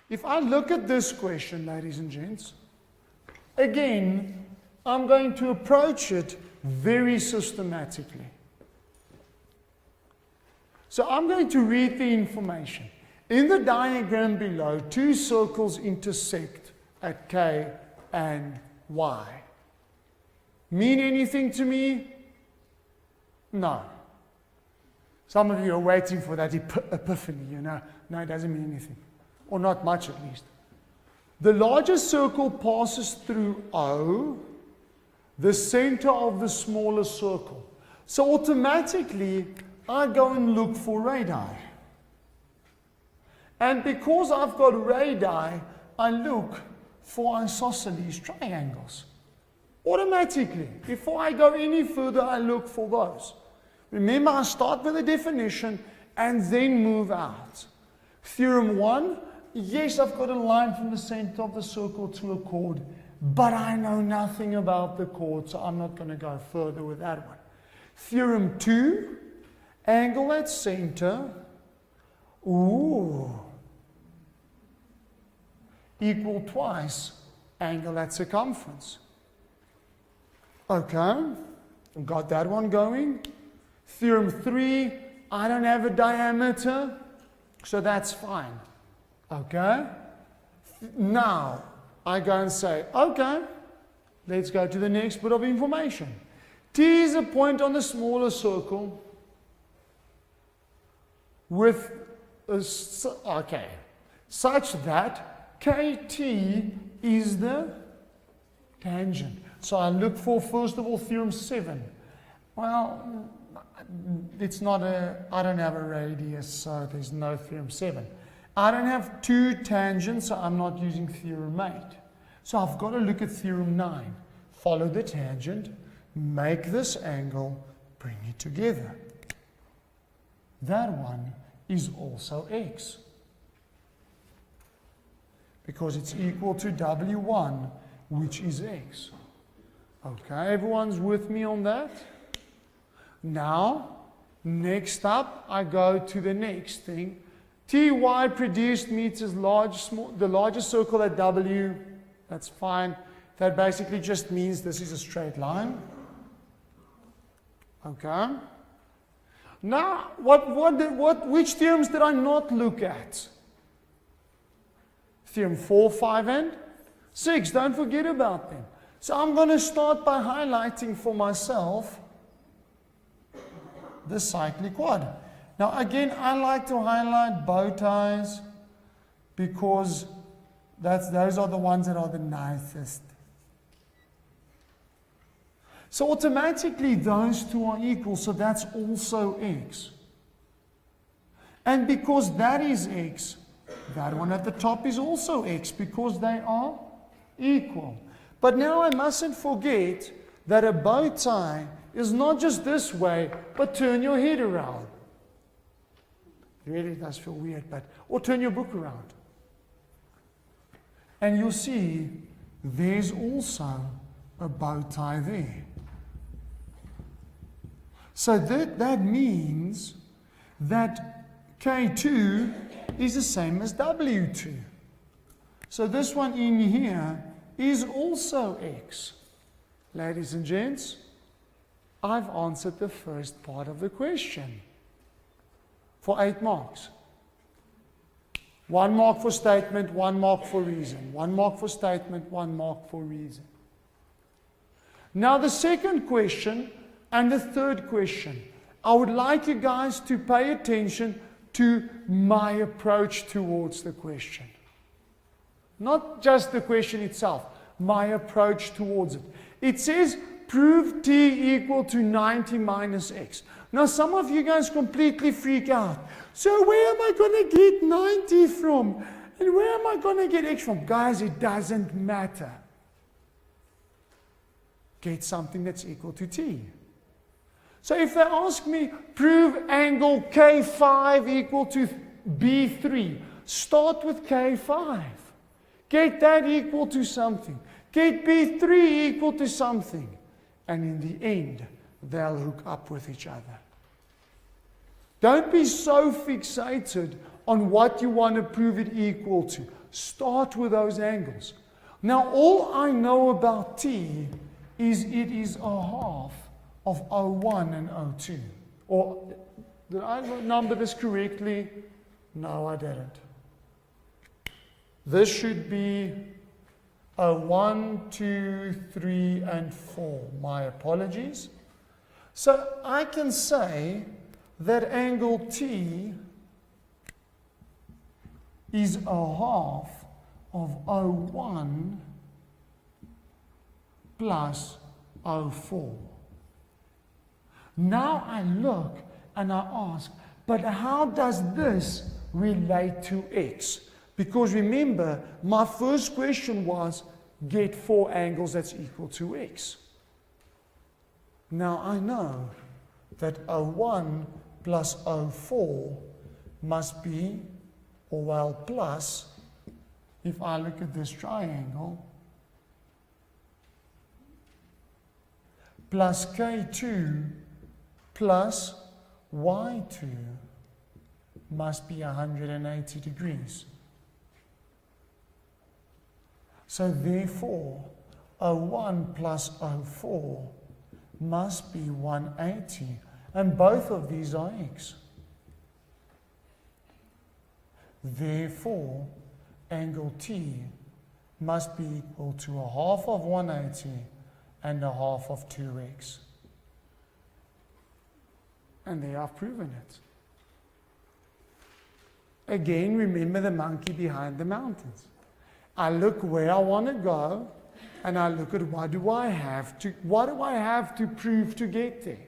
If I look at this question, ladies and gents, again, I'm going to approach it very systematically. So I'm going to read the information. In the diagram below, two circles intersect at K and Y. Mean anything to me? No. Some of you are waiting for that epiphany, you know. No, it doesn't mean anything. Or not much at least. The largest circle passes through O, the center of the smaller circle. So automatically, I go and look for radii. And because I've got radii, I look for isosceles triangles. Automatically. Before I go any further, I look for those. Remember, I start with a definition and then move out. Theorem 1, yes, I've got a line from the center of the circle to a chord, but I know nothing about the chord, so I'm not going to go further with that one. Theorem 2, angle at center, equal twice angle at circumference. Okay, got that one going. Theorem 3, I don't have a diameter, so that's fine. Okay, now I go and say, okay, let's go to the next bit of information. T is a point on the smaller circle with such that KT is the tangent. So I look for, first of all, theorem 7. Well, it's not I don't have a radius, so there's no theorem 7. I don't have two tangents, so I'm not using theorem 8. So I've got to look at theorem 9. Follow the tangent, make this angle, bring it together. That one is also x, because it's equal to W1, which is x. Okay, everyone's with me on that? Now, next up, I go to the next thing. Ty produced meters the largest circle at W. That's fine. That basically just means this is a straight line. Okay. Now, which theorems did I not look at? Theorem 4, 5, and 6. Don't forget about them. So I'm going to start by highlighting for myself the cyclic quad. Now again, I like to highlight bow ties because those are the ones that are the nicest. So automatically those two are equal, so that's also x. And because that is x, that one at the top is also x because they are equal. But now I mustn't forget that a bow tie is not just this way, but turn your head around. It really does feel weird, or turn your book around. And you'll see there's also a bow tie there. So that means that K2 is the same as W2. So this one in here is also x. Ladies and gents, I've answered the first part of the question for 8 marks. 1 mark for statement, 1 mark for reason. 1 mark for statement, 1 mark for reason. Now the second question and the third question. I would like you guys to pay attention to my approach towards the question. Not just the question itself, my approach towards it. It says, prove t equal to 90 minus x. Now some of you guys completely freak out. So where am I going to get 90 from? And where am I going to get x from? Guys, it doesn't matter. Get something that's equal to t. So if they ask me, prove angle K5 equal to B3, start with K5. Get that equal to something. Get B3 equal to something. And in the end, they'll hook up with each other. Don't be so fixated on what you want to prove it equal to. start with those angles. Now, all I know about t is it is a half of O1 and O2. Or, did I number this correctly? No, I didn't. This should be a 1, 2, 3, and 4. My apologies. So I can say that angle T is a half of O1 plus O4. Now I look and I ask, but how does this relate to X? Because remember, my first question was, get 4 angles that's equal to X. Now I know that O1 plus O4 must be, or well, plus, if I look at this triangle, plus K2 plus Y2 must be 180 degrees. So therefore, O1 plus O4 must be 180, and both of these are X. Therefore, angle T must be equal to a half of 180 and a half of 2X. And there I've proven it. Again, remember the monkey behind the mountains. I look where I want to go, and I look at what do I have to prove to get there.